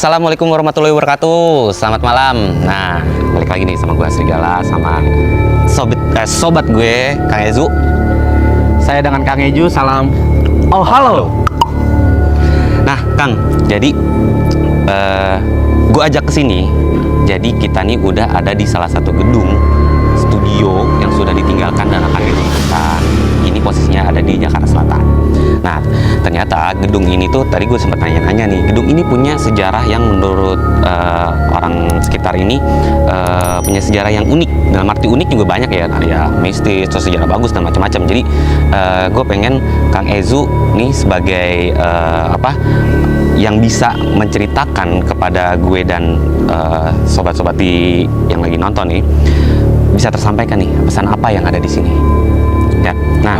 Assalamualaikum warahmatullahi wabarakatuh. Selamat malam. Nah, balik lagi nih sama gue Serigala, sama sobat gue Kang Ezu. Saya dengan Kang Eju, salam. Oh, halo. Nah, Kang, jadi gue ajak ke sini. Jadi kita nih udah ada di salah satu gedung studio yang sudah ditinggalkan dan akan dihentikan. Ini posisinya ada di Jakarta Selatan. Nah, ternyata gedung ini tuh tadi gue sempat nanya-nanya nih. Gedung ini punya sejarah yang menurut orang sekitar ini punya sejarah yang unik. Dalam arti unik juga banyak ya, mistis, terus sejarah bagus dan macam-macam. Jadi gue pengen Kang Ezu nih sebagai yang bisa menceritakan kepada gue dan sobat-sobat yang lagi nonton nih, bisa tersampaikan nih pesan apa yang ada di sini. Ya. Nah,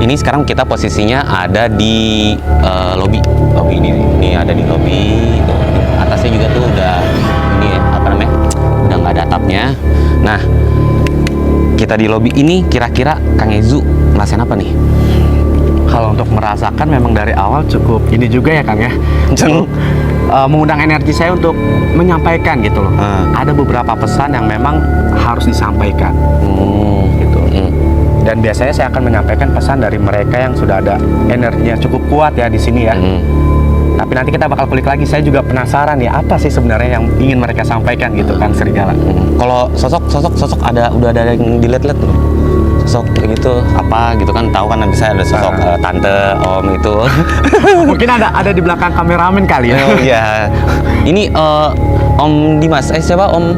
ini sekarang kita posisinya ada di lobby ini ada di lobby. Tuh, atasnya juga tuh udah ini udah nggak ada atapnya. Nah, kita di lobby ini kira-kira Kang Ezu ngerasain apa nih? Kalau untuk merasakan memang dari awal cukup ini juga ya Kang ya. Cukup mengundang energi saya untuk menyampaikan gitu loh. Ada beberapa pesan yang memang harus disampaikan. Gitu. Dan biasanya saya akan menyampaikan pesan dari mereka yang sudah ada energinya cukup kuat ya di sini ya. Tapi nanti kita bakal kulik lagi. Saya juga penasaran ya, apa sih sebenarnya yang ingin mereka sampaikan gitu kan Serigala. Kalau sosok udah ada yang dilihat-lihat belum? Sosok kayak gitu apa gitu kan, tahu kan bisa ada sosok tante, om itu. Mungkin ada di belakang kameramen kali ya. Oh iya. Ini Om Dimas, siapa Om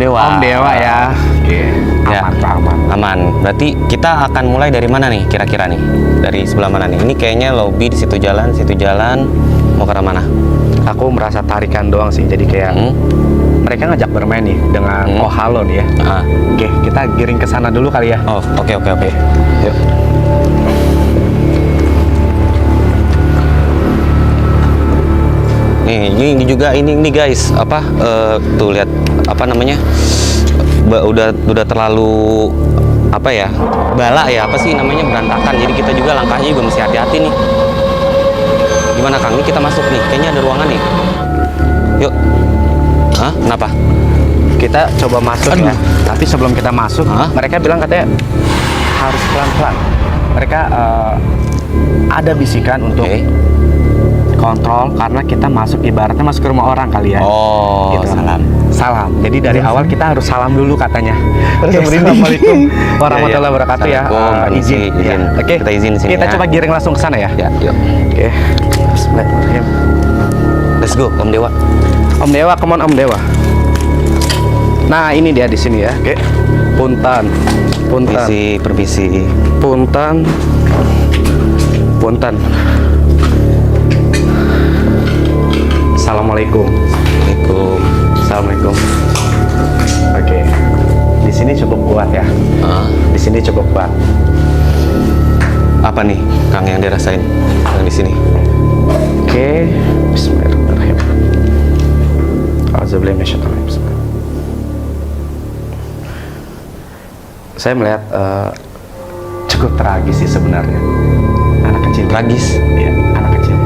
Dewa. Om Dewa ya. Oke. Aman. Berarti kita akan mulai dari mana nih kira-kira nih? Dari sebelah mana nih? Ini kayaknya lobby di situ jalan. Mau ke arah mana? Aku merasa tarikan doang sih. Jadi kayak mereka ngajak bermain nih dengan oh halo nih ya. Oke, kita giring ke sana dulu kali ya. Oh, oke. Yuk. Nih, ini juga ini guys, tuh lihat udah terlalu bala ya, berantakan. Jadi kita juga langkahnya juga mesti hati-hati nih. Gimana Kang? Ini kita masuk nih, kayaknya ada ruangan nih. Yuk. Hah? Kenapa? Kita coba masuk ya. Tapi sebelum kita masuk, mereka bilang katanya harus pelan-pelan. Mereka ada bisikan untuk kontrol karena kita masuk ibaratnya masuk ke rumah orang kali ya. Oh, gitu. Salam. Jadi dari awal kita harus salam dulu katanya. Assalamualaikum warahmatullahi wabarakatuh ya. Izin. Oke. Kita izin sini. Kita coba giring langsung ke sana ya. Ya, yuk. Oke. Bismillahirrahmanirrahim. Let's go, Om Dewa. Om Dewa, come on Om Dewa. Nah, ini dia di sini ya. Oke. Punten. Permisi. Punten. Assalamualaikum. Assalamualaikum. Oke. Di sini cukup kuat ya. Di sini cukup kuat. Apa nih, Kang, yang dirasain yang di sini? Oke. Bismillahirrahmanirrahim. Auzubillahi minasyaitonir rajim. Saya melihat cukup tragis sih sebenarnya. Anak kecil. Tragis? Iya, anak kecil.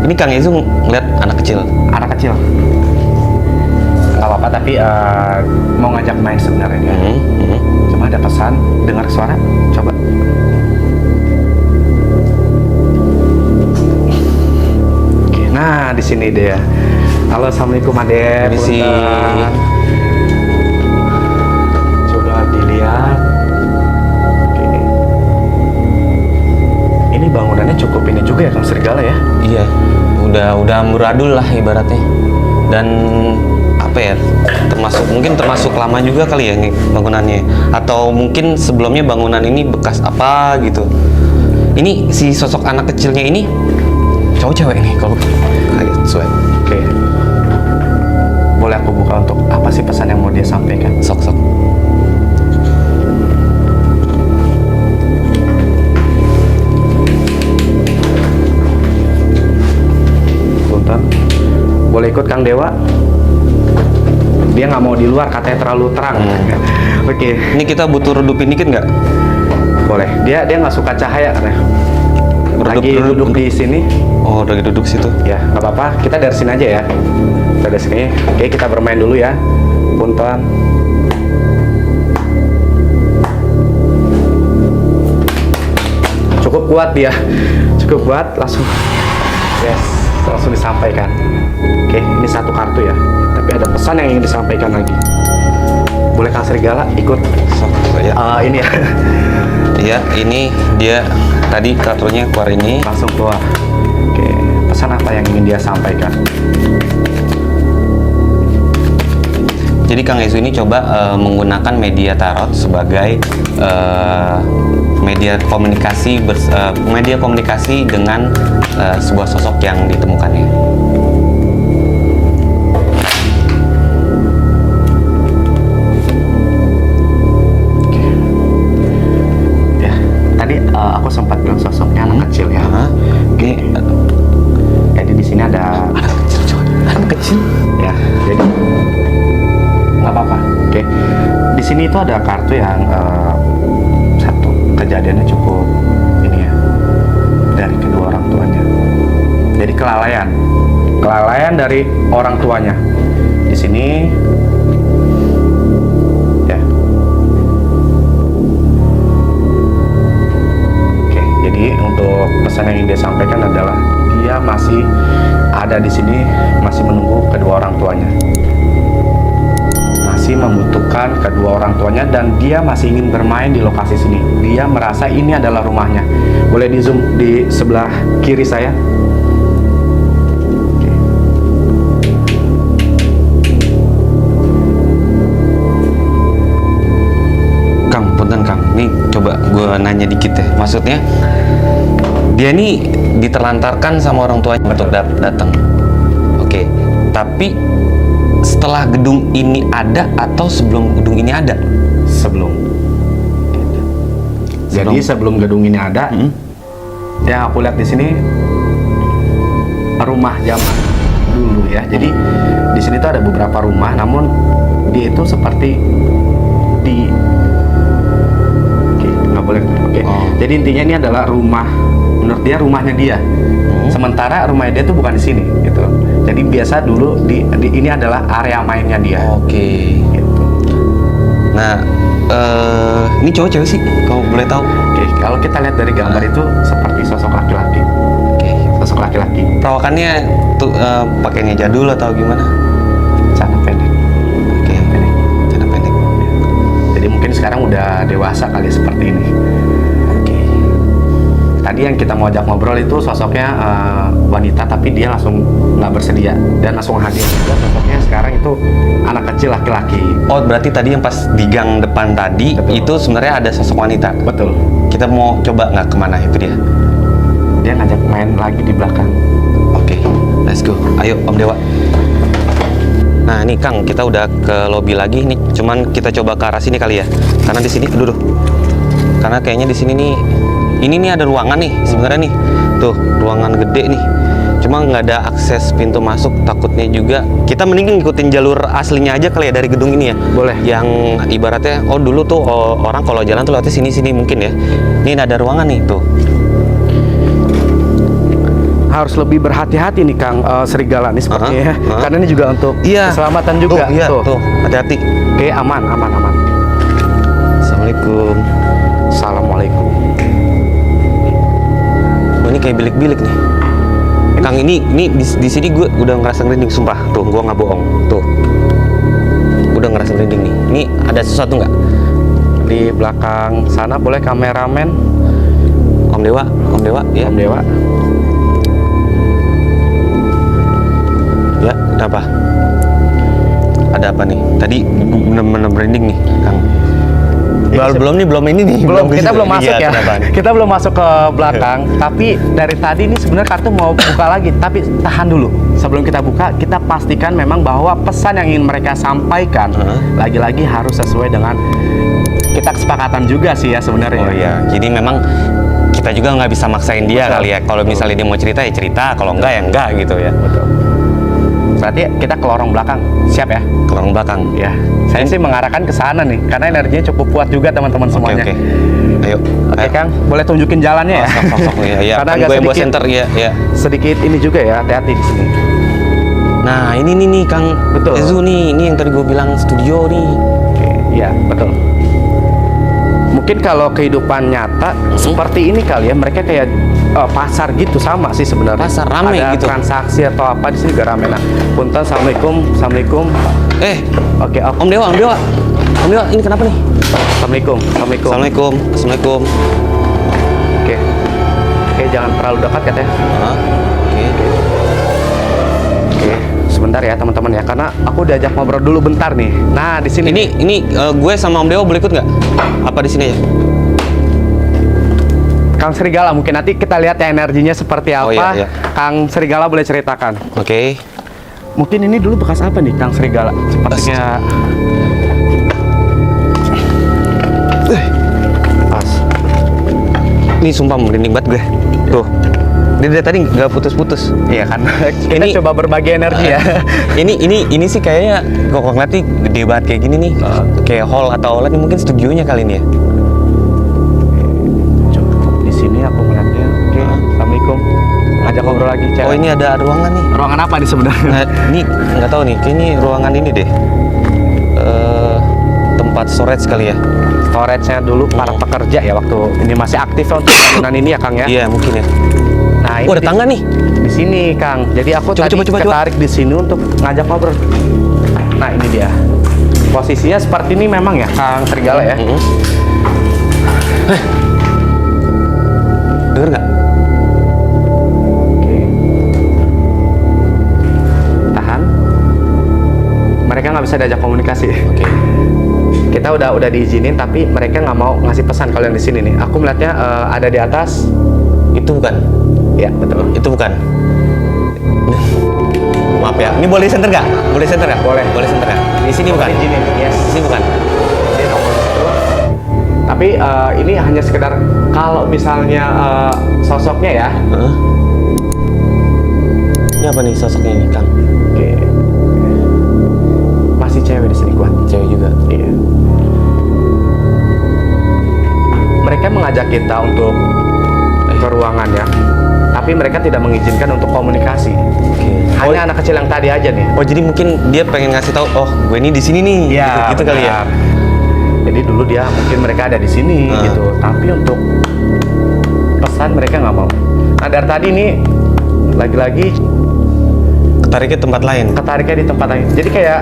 Ini Kang Ezu ngeliat anak kecil. Gak apa-apa, tapi mau ngajak main sebenarnya. Cuma ada pesan, dengar suara, coba. Oke, nah di sini dia. Halo, assalamualaikum Ade. Permisi. Coba dilihat. Oke. Ini bangunannya cukup ini juga ya Kang Serigala ya? Iya. Udah amburadul lah ibaratnya. Dan termasuk lama juga kali ya nih bangunannya, atau mungkin sebelumnya bangunan ini bekas apa gitu. Ini si sosok anak kecilnya ini cowok cewek nih kalau sesuai. Oke. Boleh aku buka untuk apa sih pesan yang mau dia sampaikan? Sok. Punten. Boleh ikut Kang Dewa? Dia nggak mau di luar, katanya terlalu terang. Oke. Ini kita butuh redupin dikit nggak? Boleh. Dia nggak suka cahaya katanya. Lagi duduk di sini. Oh, udah duduk situ. Ya, nggak apa-apa. Kita dari sini aja ya. Kita dari sini. Oke, kita bermain dulu ya. Punten. Cukup kuat dia. Cukup kuat. Langsung. Yes. Langsung disampaikan. Oke, ini satu kartu ya. Tapi ada pesan yang ingin disampaikan lagi. Boleh Kang Serigala ikut? Ya. Ini ya. Iya, ini dia tadi kartunya keluar ini. Langsung keluar. Oke, pesan apa yang ingin dia sampaikan? Jadi Kang Yesu ini coba menggunakan media tarot sebagai media komunikasi dengan sebuah sosok yang ditemukannya. Ya, tadi aku sempat bilang sosoknya anak kecil ya. Oke. Jadi di sini ada Anak kecil, coy. Anak kecil. ya. Jadi nggak apa-apa. Oke. Di sini itu ada kartu yang satu kejadiannya cukup ini ya, dari kedua orang tuanya. Jadi kelalaian dari orang tuanya. Di sini ya. Oke. Jadi untuk pesan yang ingin dia sampaikan adalah dia masih ada di sini, masih menunggu kedua orang tuanya. Masih membutuhkan kedua orang tuanya dan dia masih ingin bermain di lokasi sini. Dia merasa ini adalah rumahnya. Boleh di zoom di sebelah kiri saya. Oke. Kang, punten Kang. Nih coba gue nanya dikit ya. Maksudnya dia nih diterlantarkan sama orang tuanya untuk datang. Oke. Tapi setelah gedung ini ada atau sebelum gedung ini ada? Sebelum. Jadi sebelum gedung ini ada, yang aku lihat di sini rumah zaman dulu ya. Jadi di sini tuh ada beberapa rumah, namun dia itu seperti di nggak boleh. Oh. Jadi intinya ini adalah rumah, menurut dia rumahnya dia. Sementara rumahnya dia tuh bukan di sini gitu. Jadi biasa dulu di ini adalah area mainnya dia. Oke. Gitu. Nah, ini cowok cewek sih, kalau boleh tahu. Oke, kalau kita lihat dari gambar itu seperti sosok laki-laki. Oke. Sosok laki-laki, Perawakannya tuh pakainya jadul atau gimana? celana pendek. Oke. Celana pendek. Jadi mungkin sekarang udah dewasa kali seperti ini. Oke. Tadi yang kita mau ajak ngobrol itu sosoknya wanita, tapi dia langsung nggak bersedia dan langsung hadir. Dan sosoknya sekarang itu anak kecil laki-laki. Oh, berarti tadi yang pas di gang depan tadi Betul. itu sebenarnya ada sosok wanita. Betul. Kita mau coba nggak kemana itu dia? Dia ngajak main lagi di belakang. Oke, let's go. Ayo Om Dewa. Nah, ini Kang, kita udah ke lobby lagi nih. Cuman kita coba ke arah sini kali ya. Karena di sini, aduh. Karena kayaknya di sini nih, ini nih ada ruangan nih sebenarnya nih. Tuh, ruangan gede nih. Cuma nggak ada akses pintu masuk, takutnya juga. Kita mending ngikutin jalur aslinya aja kali ya dari gedung ini ya. Boleh. Yang ibaratnya, oh dulu tuh orang kalau jalan tuh lewatnya sini-sini mungkin ya. Ini ada ruangan nih tuh. Harus lebih berhati-hati nih Kang Serigala nih sepertinya ya. Aha. Karena ini juga untuk Iya. keselamatan juga. Tuh, iya, tuh. Hati-hati. Oke, aman. Assalamualaikum. Assalamualaikum. Oh, ini kayak bilik-bilik nih. Kang, ini di sini gue udah ngerasa merinding, sumpah. Tuh, gue nggak bohong. Tuh, udah ngerasa merinding nih. Ini ada sesuatu nggak? Di belakang sana boleh kameramen, Om Dewa, ya. Om Dewa. Ya, kenapa? Ada apa nih? Tadi bener-bener merinding nih, Kang. Belum ini nih. Kita belum masuk Iya, ya. kenapa nih? Kita belum masuk ke belakang. Tapi dari tadi ini sebenarnya kartu mau buka lagi. Tapi tahan dulu. Sebelum kita buka, kita pastikan memang bahwa pesan yang ingin mereka sampaikan lagi-lagi harus sesuai dengan kita kesepakatan juga sih ya sebenarnya. Oh iya, jadi memang kita juga nggak bisa maksain dia Betul. kali ya. Kalau misalnya dia mau cerita ya cerita, kalau enggak ya enggak gitu ya. Betul. Berarti kita ke lorong belakang. Siap ya? Ke lorong belakang. Ya. Saya sih mengarahkan ke sana nih, karena energinya cukup kuat juga teman-teman semuanya. Oke. Ayo. Oke, Kang, boleh tunjukin jalannya ya? Sok. Ya. Karena Kan agak gue yang bawa sedikit- center ya. Sedikit ini juga ya, hati-hati di sini. Nah, ini nih Kang. Betul. Ezu nih, ini yang tadi gue bilang studio nih. Oke, iya, betul. Mungkin kalau kehidupan nyata seperti ini kali ya, mereka kayak pasar gitu, sama sih sebenarnya. Pasar, rame ada gitu. transaksi atau apa di sini juga rame. Nah, punten, assalamualaikum. Oke, Om Dewa, ini kenapa nih? Assalamualaikum. Assalamualaikum. Oke, jangan terlalu dekat katanya. Oke. Oke, sebentar ya teman-teman ya, karena aku diajak ngobrol dulu bentar nih. Nah, di sini Ini gue sama Om Dewa boleh ikut nggak? Apa di sini aja? Kang Serigala, mungkin nanti kita lihat ya energinya seperti apa. Oh, iya. Kang Serigala boleh ceritakan. Oke. Mungkin ini dulu bekas apa nih Kang Serigala? Sepertinya pas. Ini sumpah merinding banget gue. Tuh. Dia dari tadi nggak putus-putus. Iya kan. Kita Ini- coba berbagi energi ya. Ini sih kayaknya kok ngeliat nih gede banget kayak gini nih. Kayak hall atau outlet nih, mungkin studionya kali ini ya. Cukup di sini aku melihatnya. Oke, assalamualaikum. Ajak ngobrol lagi, cewek. Oh, ini ada ruangan nih. Ruangan apa nih sebenarnya? Nah, ini nggak tahu nih, kayaknya ruangan ini deh. Tempat storage kali ya. Storage-nya dulu para pekerja ya waktu ini masih aktif ya untuk bangunan ini ya Kang ya. Iya, mungkin ya. Nah, ini Oh, ada tangga nih. di sini Kang. Jadi aku Coba, tadi coba. ketarik di sini untuk ngajak ngobrol. Nah, ini dia. Posisinya seperti ini memang ya Kang Serigala ya. Dengar nggak? Oke. Tahan. Mereka nggak bisa diajak komunikasi. Oke. Kita udah diizinin tapi mereka nggak mau ngasih pesan kalau yang di sini nih. Aku melihatnya ada di atas. Itu bukan. Ya, betul. Itu bukan. Maaf ya. Ini boleh center nggak? Boleh center nggak? Boleh. Boleh center nggak? Di sini bukan. Izinin. Yes. Di sini bukan. Dia nomor satu. Tapi ini hanya sekedar kalau misalnya sosoknya ya. Hah? Ini apa nih sosoknya ini, Kang? Oke. Masih cewek di sini kuat. Cewek juga. Iya. Mereka mengajak kita untuk ke ruangannya, tapi mereka tidak mengizinkan untuk komunikasi. Oke. Hanya anak kecil yang tadi aja nih. Oh, jadi mungkin dia pengen ngasih tahu, oh, gue ini di sini nih. Gitu kali ya. benar. Jadi dulu dia mungkin mereka ada di sini gitu, tapi untuk pesan mereka nggak mau. Nah, dari tadi nih lagi-lagi Ketariknya tempat lain. ketariknya di tempat lain. Jadi kayak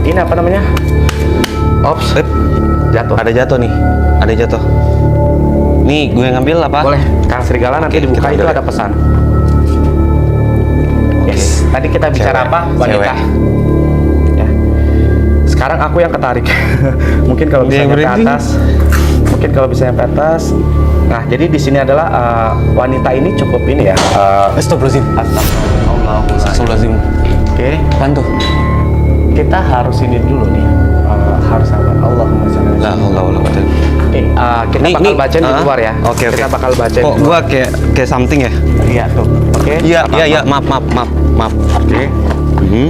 ini apa namanya? Ops, jatuh. Ada jatuh nih. Ada jatuh. Nih, gue ngambil apa? Boleh, Kang Serigala nanti Oke, dibuka kita itu ambil. ada pesan. Yes. Tadi kita bicara Cewek. apa? Wanita. Cewek. Ya. Sekarang aku yang ketarik. Mungkin kalau bisa Dia yang nyampe merinding. atas. Mungkin kalau bisa nyampe atas. Nah, jadi di sini adalah wanita ini cukup ini ya. Astagfirullahaladzim. Astagfirullahaladzim. Oke. Apaan tuh? Kita harus ini dulu nih. Harus sabar. Allahumma shalli ala Lah, Allah. Oke, kita bakal bacain di luar ya. Oke. Kita bakal bacain. Kok di luar. gua kayak something ya? Iya tuh. Oke. Iya. Maaf. Oke. Mhm.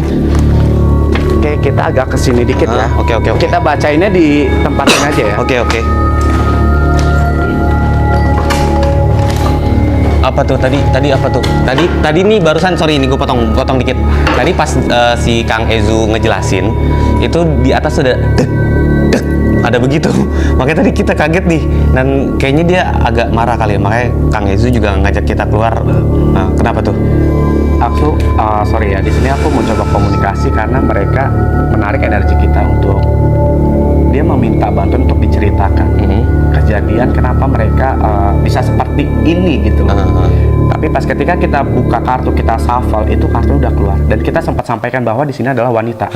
Oke, kita agak ke sini dikit ya. Oke. Kita bacainnya di tempatin aja ya. Oke. Apa tuh tadi apa tuh? Tadi nih barusan, sorry ini gue potong dikit. Tadi pas si Kang Ezu ngejelasin, itu di atas ada dek, ada begitu. Makanya tadi kita kaget nih, dan kayaknya dia agak marah kali ya. Makanya Kang Ezu juga ngajak kita keluar. Nah, kenapa tuh? Aku sorry ya, di sini aku mau coba komunikasi karena mereka menarik energi kita untuk dia meminta bantuan untuk diceritakan kejadian kenapa mereka bisa seperti ini gitu loh. Tapi pas ketika kita buka kartu, kita shuffle, itu kartu udah keluar dan kita sempat sampaikan bahwa di sini adalah wanita.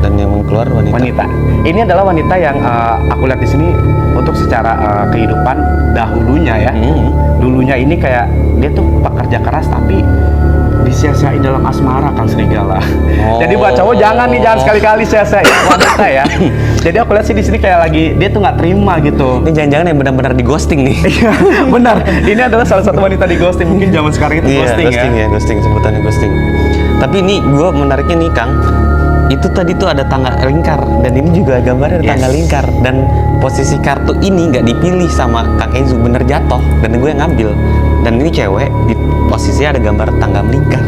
Dan yang keluar wanita. Ini adalah wanita yang aku lihat di sini untuk secara kehidupan dahulunya ya. Dulunya ini kayak dia tuh pekerja keras tapi disia-siain dalam asmara Kang Serigala. Oh. Jadi buat cowok jangan sekali-kali sia-siain wanita ya. Jadi aku lihat sih di sini kayak lagi dia tuh nggak terima gitu. Ini jangan-jangan yang benar-benar di ghosting nih. Iya, benar. Ini adalah salah satu wanita di ghosting. Mungkin zaman sekarang itu Iya, ghosting ya. ghosting sebutannya ghosting. Tapi ini gue menariknya nih Kang, itu tadi tuh ada tangga lingkar dan ini juga gambarnya ada tangga lingkar dan posisi kartu ini nggak dipilih sama Kang Enzo, bener jatuh dan gue yang ngambil. Dan ini cewek di posisinya ada gambar tangga melingkar.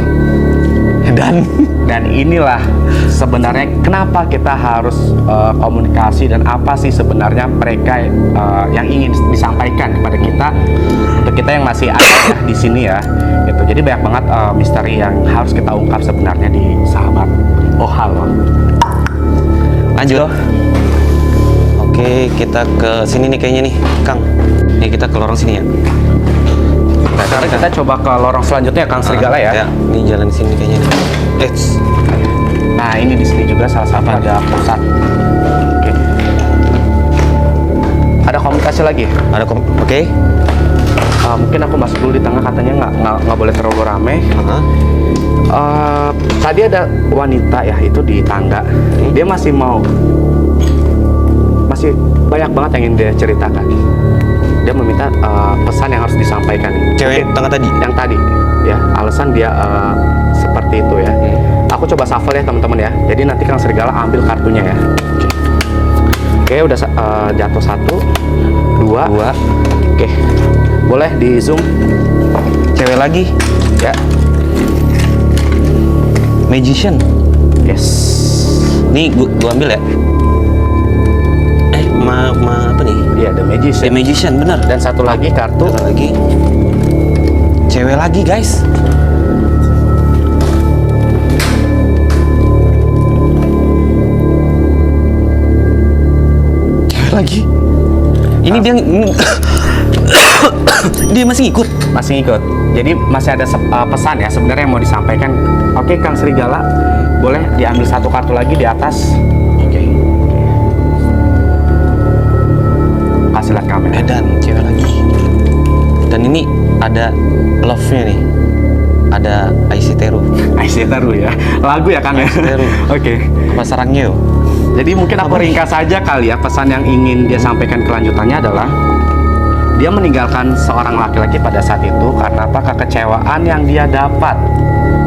Dan inilah sebenarnya kenapa kita harus komunikasi dan apa sih sebenarnya mereka yang ingin disampaikan kepada kita, untuk kita yang masih ada ya, di sini ya gitu. Jadi banyak banget misteri yang harus kita ungkap sebenarnya di sahabat Ohalo. Lanjut. Oke, kita ke sini nih kayaknya nih Kang. Nih kita ke lorong sini ya. Nah, sekarang kita coba ke lorong selanjutnya Kang Serigala ya. Ini jalan sini kayaknya nih. Nah, ini di sini juga salah satu ada pusat. Oke. Ada komunikasi lagi? Oke. Mungkin aku masuk dulu di tengah, katanya nggak boleh terlalu rame. Tadi ada wanita ya, itu di tangga. Dia masih banyak banget yang ingin dia ceritakan. Dia meminta pesan yang harus disampaikan. Cewek tengah tadi? Yang tadi, ya. Alasan dia seperti itu ya. Aku coba shuffle ya teman-teman ya. Jadi nanti Kang Serigala ambil kartunya ya. Oke, udah jatuh 1, 2. Oke, boleh di zoom. Cewek lagi? Ya. Magician. Yes. Nih gua ambil ya. Apa nih? Iya, The Magician. The Magician, bener. Dan satu lagi kartu. Satu lagi. Cewek lagi, guys. Cewek lagi. Ini dia masih ikut. Masih ikut. Jadi masih ada pesan ya sebenarnya yang mau disampaikan. Oke, Kang Serigala, boleh diambil satu kartu lagi di atas. Oke. Kasih lihat kamera. Dan cewek lagi. Dan ini ada love-nya nih. Ada Aisiteru. Aisiteru ya. Lagu ya Kang ya. Aisiteru. Oke. Pasarangnya yo. Jadi mungkin aku ringkas saja kali ya, pesan yang ingin dia sampaikan kelanjutannya adalah dia meninggalkan seorang laki-laki pada saat itu karena apa? Kekecewaan yang dia dapat.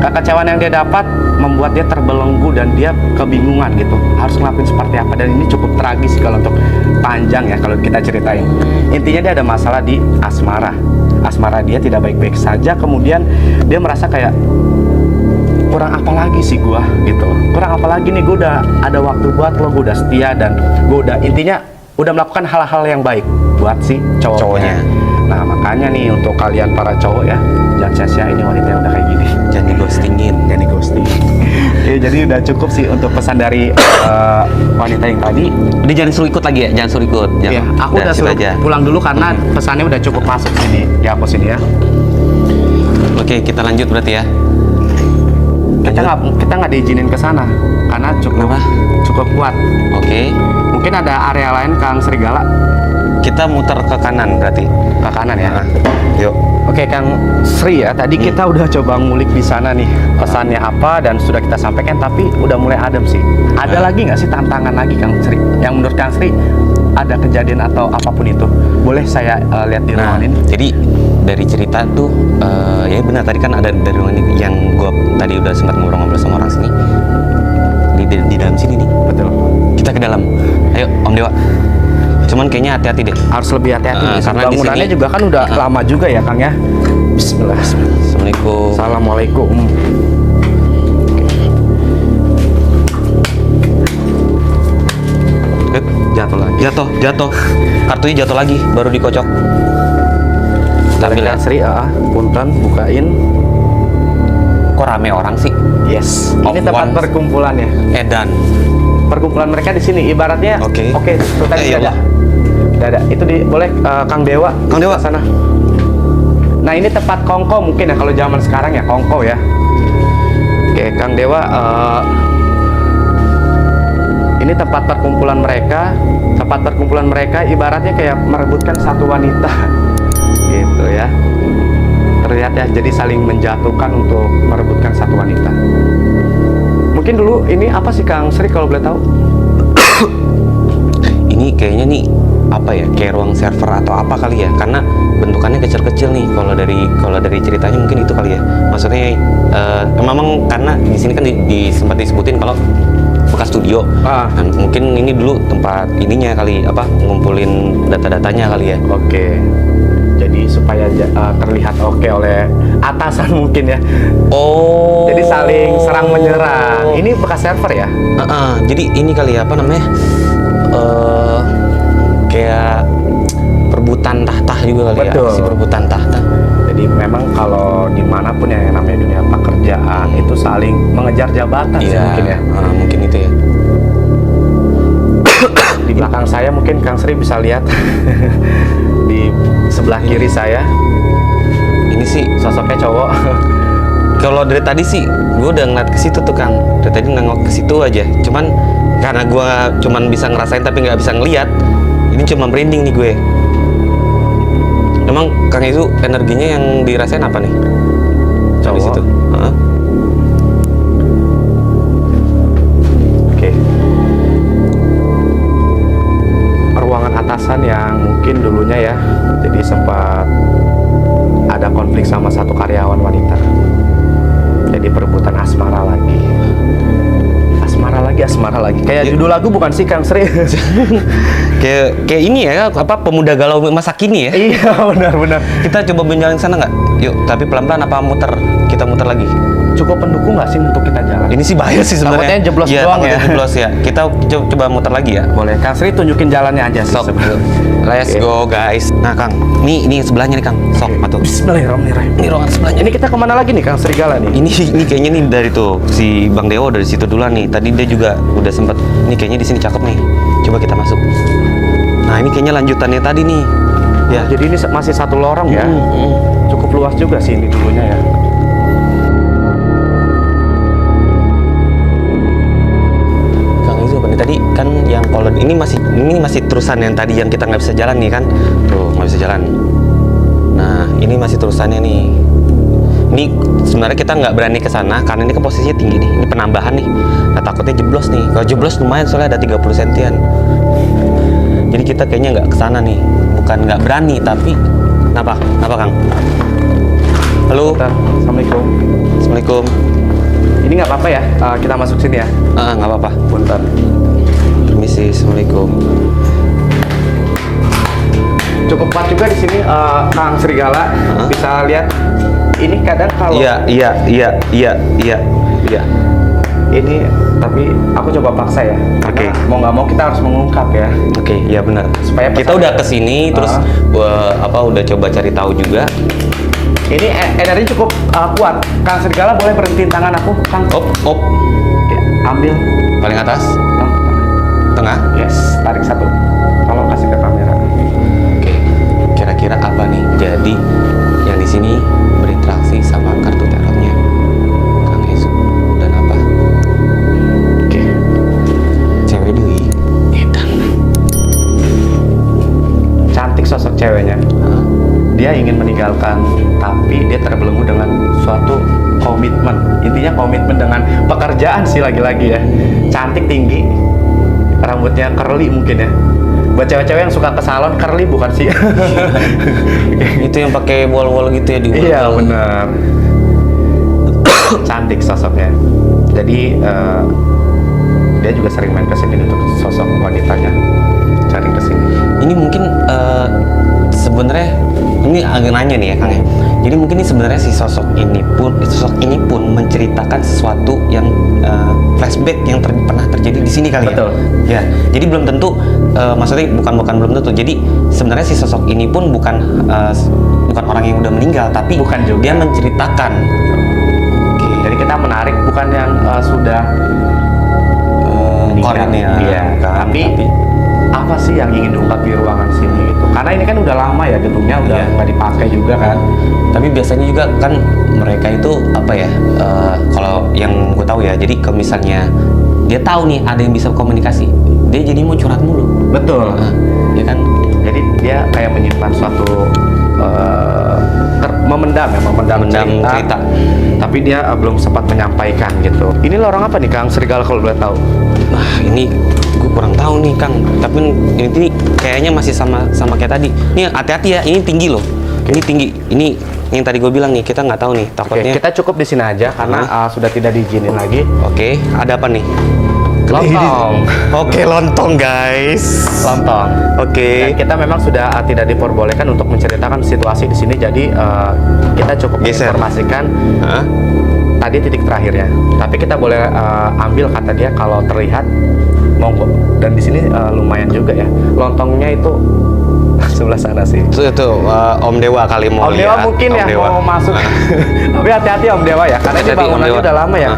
Kekecewaan yang dia dapat membuat dia terbelenggu dan dia kebingungan gitu. Harus ngelakuin seperti apa, dan ini cukup tragis kalau untuk panjang ya kalau kita ceritain. Intinya dia ada masalah di asmara. Asmara dia tidak baik-baik saja, kemudian dia merasa kayak kurang apa lagi sih gua gitu. Kurang apa lagi nih, gua udah ada waktu buat lo, gua udah setia dan gua udah intinya udah melakukan hal-hal yang baik buat si cowoknya. Nah, makanya nih untuk kalian para cowok ya, jangan sia-siain ini wanita yang udah kayak gini. Jangan di ghostingin. Jangan di ghosting. Ya, jadi udah cukup sih untuk pesan dari wanita yang tadi. Dia jangan suruh ikut lagi ya, jangan suruh ikut. Iya, aku udah suruh pulang dulu karena pesannya udah cukup masuk sini. Ya, aku sini ya. Oke, kita lanjut berarti ya. Kita nggak diizinin ke sana karena cukup kuat. Oke. Mungkin ada area lain Kang Serigala. Kita muter ke kanan berarti. Ke kanan ya. Yuk. Oke Kang Sri ya, tadi kita udah coba ngulik di sana nih pesannya apa dan sudah kita sampaikan, tapi udah mulai adem sih. Ada lagi nggak sih tantangan lagi Kang Sri? Yang menurut Kang Sri ada kejadian atau apapun itu, boleh saya lihat di ruangan ini? Jadi dari cerita tuh ya benar, tadi kan ada dari ruangan ini yang gua tadi udah sempat ngobrol-ngobrol sama orang sini di dalam sini nih. Betul. Kita ke dalam. Ayo Om Dewa. Cuman kayaknya hati-hati deh. Harus lebih hati-hati nih. Karena bangunannya juga kan udah lama juga ya Kang ya. Bismillah. Assalamualaikum. Assalamualaikum. Jatuh lagi. Jatuh. Kartunya jatuh lagi, baru dikocok. Ambil ya Sri, punten bukain. Kok rame orang sih? Yes. Ini tempat perkumpulannya. Edan. Perkumpulan mereka di sini ibaratnya. Oke. Tuh tadi ada. Ada. Itu boleh Kang Dewa. Kang Dewa sana. Nah, ini tempat kongko mungkin ya kalau zaman sekarang ya, kongko ya. Oke, Kang Dewa, ini tempat perkumpulan mereka. Tempat perkumpulan mereka ibaratnya kayak merebutkan satu wanita. Gitu ya. Terlihat ya, jadi saling menjatuhkan untuk merebutkan satu wanita. Mungkin dulu ini apa sih Kang Sri kalau boleh tahu? Ini kayaknya nih apa ya, kayak ruang server atau apa kali ya, karena bentukannya kecil-kecil nih. Kalau dari ceritanya mungkin itu kali ya. Maksudnya memang karena di sini kan sempat disebutin kalau bekas studio. Nah, mungkin ini dulu tempat ininya kali, apa, ngumpulin data-datanya kali ya. Oke. Jadi supaya terlihat oke oleh atasan mungkin ya. Oh. Jadi saling serang menyerang. Ini bekas server ya? Jadi ini kali ya, apa namanya? Kayak perebutan tahta juga kali. Betul. Ya. Si perebutan tahta. Jadi memang kalau dimanapun yang namanya dunia pekerjaan itu saling mengejar jabatan sih mungkin ya. Mungkin itu ya. Di belakang saya mungkin Kang Sri bisa lihat di sebelah kiri saya Ini sih sosoknya cowok. kalau dari tadi sih gue udah ngeliat ke situ tuh Kang. Dari tadi nengok ke situ aja. Cuman karena gue cuman bisa ngerasain tapi nggak bisa ngeliat. Ini cuma merinding nih gue. Emang Kang itu energinya yang dirasain apa nih? Cowok. Di situ. Oke. Ruangan atasan yang mungkin dulunya ya, jadi sempat ada konflik sama satu karyawan wanita. Jadi perebutan asmara lagi. Asmara lagi. Kayak judul lagu bukan sih Kang Sri? kayak ini ya, apa, pemuda galau masa kini ya? Iya, benar. Kita coba menjalin sana nggak? Yuk, tapi pelan-pelan apa kita muter lagi? Cukup pendukung nggak sih untuk kita jalan? Ini sih bahaya sih sebenarnya. Takutnya jeblos doang takutnya ya. Jeblos ya. Kita coba muter lagi ya. Boleh, Kang Sri tunjukin jalannya aja sih. Sok. Let's go guys. Nah Kang, ini sebelahnya nih Kang. Sok, matu. Bismillahirrahmanirrahim. Ini ruangan sebelahnya. Ini kita kemana lagi nih Kang Serigala nih? Ini kayaknya nih dari tuh si Bang Dewo dari situ duluan nih. Tadi dia juga udah sempet. Ini kayaknya di sini cakep nih. Coba kita masuk. Nah ini kayaknya lanjutannya tadi nih. Ya. Jadi ini masih satu lorong ya. Cukup luas juga sih ini dulunya ya. Kang itu apa nih tadi kan yang kolon ini masih terusan yang tadi yang kita nggak bisa jalan nih kan. Tuh nggak bisa jalan. Nah ini masih terusannya nih. Ini sebenarnya kita nggak berani ke sana karena ini kan posisinya tinggi nih. Ini penambahan nih. Nah, takutnya jeblos nih. Kalau jeblos lumayan soalnya ada 30 sentian. Jadi kita kayaknya nggak ke sana nih. Bukan nggak berani tapi kenapa? Kenapa Kang? Halo. Bentar. Assalamualaikum. Assalamualaikum. Ini nggak apa-apa ya? Kita masuk sini ya. Nggak apa-apa. Bentar. Permisi. Assalamualaikum. Cukup kuat juga di sini Kang Serigala. Bisa lihat. Ini kadang kalau Iya. ini tapi aku coba paksa ya. Oke. Karena mau nggak mau kita harus mengungkap ya. Oke, iya benar. Supaya Kita udah kesini terus udah coba cari tahu juga. Ini energi cukup kuat. Kang Serigala boleh berhentiin tangan aku, Kang. Op. Oke, ambil. Paling atas, tengah. Yes, tarik satu. Tolong kasih ke kamera. Oke. Kira-kira apa nih? Jadi yang di sini berinteraksi sama kartu tarotnya Kang Yesus dan apa? Oke. Cewek deui. Edan. Cantik sosok ceweknya. Dia ingin meninggalkan, tapi dia terbelenggu dengan suatu komitmen. Intinya komitmen dengan pekerjaan sih lagi-lagi ya. Cantik, tinggi, rambutnya curly mungkin ya. Buat cewek-cewek yang suka ke salon, curly bukan sih? Itu yang pakai wall-wall gitu ya di wall. Iya benar. Cantik sosoknya. Jadi dia juga sering main kesini untuk sosok wanitanya. Sering kesini. Ini mungkin sebenarnya ini agak nanya nih ya Kang ya. Jadi mungkin ini sebenarnya si sosok ini pun menceritakan sesuatu yang flashback yang pernah terjadi di sini kali Betul. ya. Ya. Jadi belum tentu maksudnya bukan belum tentu. Jadi sebenarnya si sosok ini pun bukan orang yang udah meninggal tapi Bukan juga. dia menceritakan. Oke. Jadi kita menarik bukan yang sudah Korea Iya. kan, Tapi apa sih yang ingin diungkap di ruangan sini gitu? Karena ini kan udah lama ya gedungnya udah Iya. nggak dipakai juga kan. Tapi biasanya juga kan mereka itu apa ya? Kalau yang gue tahu ya, jadi kalau misalnya dia tahu nih ada yang bisa komunikasi, dia jadi mau curhat mulu. Betul. Ya kan? Jadi dia kayak menyimpan suatu memendam cerita. Tapi dia belum sempat menyampaikan gitu. Ini lorong apa nih Kang Serigala kalau boleh tahu? Nah Ini gue kurang tahu nih Kang. Tapi ini kayaknya masih sama kayak tadi. Nih hati-hati ya, ini tinggi loh. Ini tinggi. Ini yang tadi gue bilang nih, kita nggak tahu nih. Takutnya. Kita cukup di sini aja karena sudah tidak diizinin lagi. Oke, ada apa nih? Lontong. Oke, lontong guys. Lontong. Oke. Dan kita memang sudah tidak diperbolehkan untuk menceritakan situasi di sini. Jadi kita cukup Geser. menginformasikan Hah? tadi titik terakhirnya. Tapi kita boleh ambil kata dia kalau terlihat monggo. Dan di sini lumayan juga ya. Lontongnya itu sebelah sana sih. Itu Om Dewa kali mau Om Dewa lihat. mungkin Om ya Dewa. mau masuk. Tapi hati-hati Om Dewa ya, karena ini Hati-hati, Om bangunannya Dewa. udah lama ya.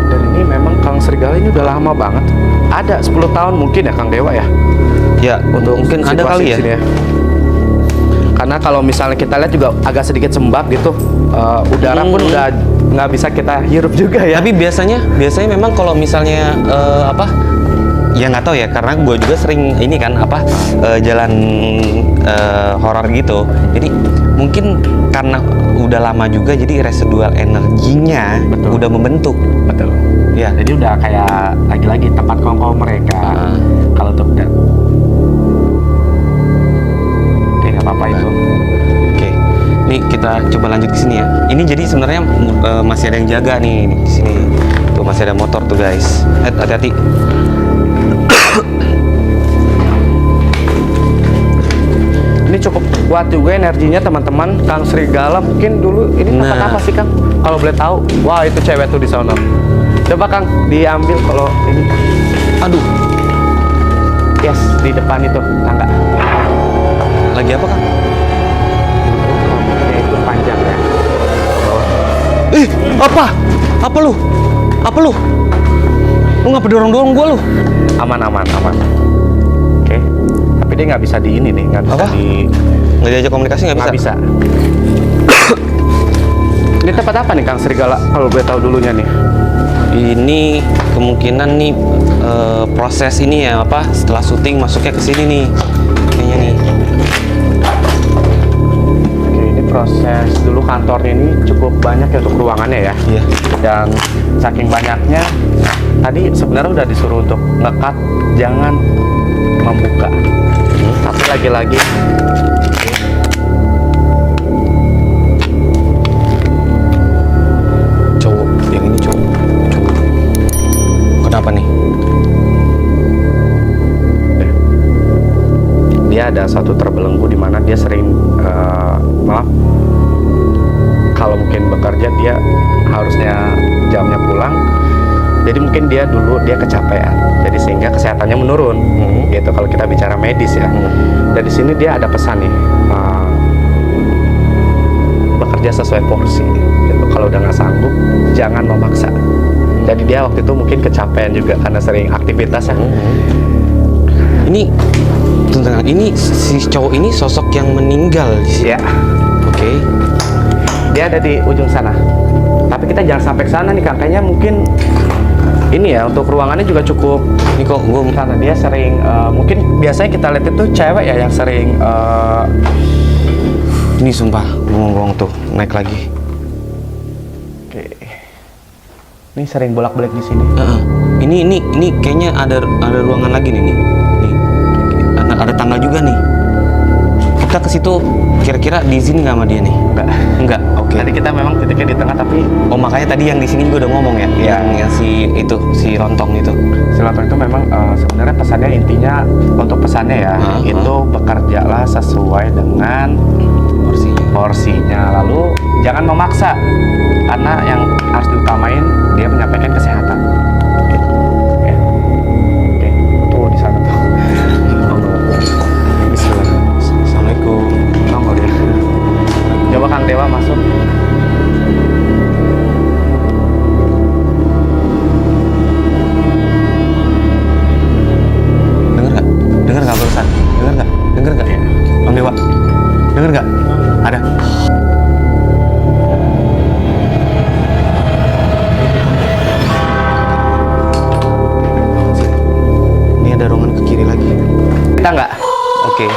Dan ini memang Kang Serigala ini udah lama banget. Ada 10 tahun mungkin ya Kang Dewa ya. Ya, Untuk mungkin ada situasi kali di ya. sini Karena kalau misalnya kita lihat juga agak sedikit sembab gitu, udara pun udah nggak bisa kita hirup juga ya. Tapi biasanya memang kalau misalnya apa? Ya nggak tahu ya, karena gue juga sering ini kan jalan horor gitu. Jadi mungkin karena udah lama juga, jadi residual energinya Betul. udah membentuk. Betul. Ya. Jadi udah kayak lagi-lagi tempat kongko mereka. Kalau untuk oke, nggak apa-apa itu. Oke, nih kita coba lanjut ke sini ya. Ini jadi sebenarnya masih ada yang jaga nih di sini. Tuh masih ada motor tuh guys. Hati-hati. Ini cukup kuat juga energinya teman-teman. Kang Serigala mungkin dulu ini tempat Nah. apa sih Kang? Kalau boleh tahu. Wah itu cewek tuh di sana. Coba Kang diambil kalau ini. Aduh, Yes di depan itu tangga. lagi apa Kang? Rambutnya itu panjang ya. Ih, apa? Apa lu? Apa lu? Lu ngapa dorong-dorong gua lu? Aman. Oke. Tapi dia nggak bisa di ini nih, nggak bisa Apa? Nggak diajak komunikasi nggak bisa? nggak bisa. Ini tempat apa nih Kang Serigala? Kalau boleh tahu dulunya nih. Ini kemungkinan nih proses ini ya setelah syuting masuknya ke sini nih. Kayaknya nih. Oke, ini proses dulu kantornya ini cukup banyak ya untuk ruangannya ya. Iya. Dan saking banyaknya, tadi sebenarnya udah disuruh untuk ngekat, jangan membuka. Tapi lagi-lagi Cowok, yang ini cowok. Kenapa nih? dia ada satu terbelenggu di mana dia sering maaf kalau mungkin bekerja dia harusnya jamnya pulang. Jadi mungkin dia dulu kecapean, jadi sehingga kesehatannya menurun, gitu kalau kita bicara medis ya. Dan di sini dia ada pesan nih, bekerja sesuai porsi. Gitu. Kalau udah nggak sanggup, jangan memaksa. Jadi dia waktu itu mungkin kecapean juga karena sering aktivitas ya. Ini, tentang ini si cowok ini sosok yang meninggal di sini. Ya, Oke. dia ada di ujung sana. Tapi kita jangan sampai ke sana nih Kang. Kayaknya mungkin ini ya untuk ruangannya juga cukup. Ini kok gue Karena dia sering mungkin biasanya kita lihat itu cewek ya yang sering ini sumpah ngomong tuh naik lagi. oke. Ini sering bolak-balik di sini. Ini kayaknya ada ruangan lagi nih. Nih. Ada tangga juga nih. Kita ke situ kira-kira diizin nggak sama dia nih? Enggak. Oke. Tadi kita memang titiknya di tengah tapi Oh makanya tadi yang di sini gue udah ngomong ya, Iya. yang si lontong itu. silaturahmi itu memang sebenarnya pesannya intinya untuk pesannya ya itu bekerjalah sesuai dengan porsinya. Lalu jangan memaksa karena yang harus diutamain dia menyampaikan kesehatan. Gitu. Ya. Oke, tuh di sana tuh. Bismillah. Assalamualaikum. Nongol dia. Coba Kang Dewa masuk. Dengar nggak barusan? Dengar nggak? Om Dewa, dengar nggak? Ada. Ini ada ruangan ke kiri lagi. Kita nggak? Oke.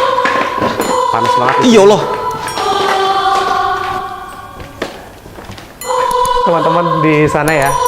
Panas banget. Iya Allah. teman-teman di sana ya.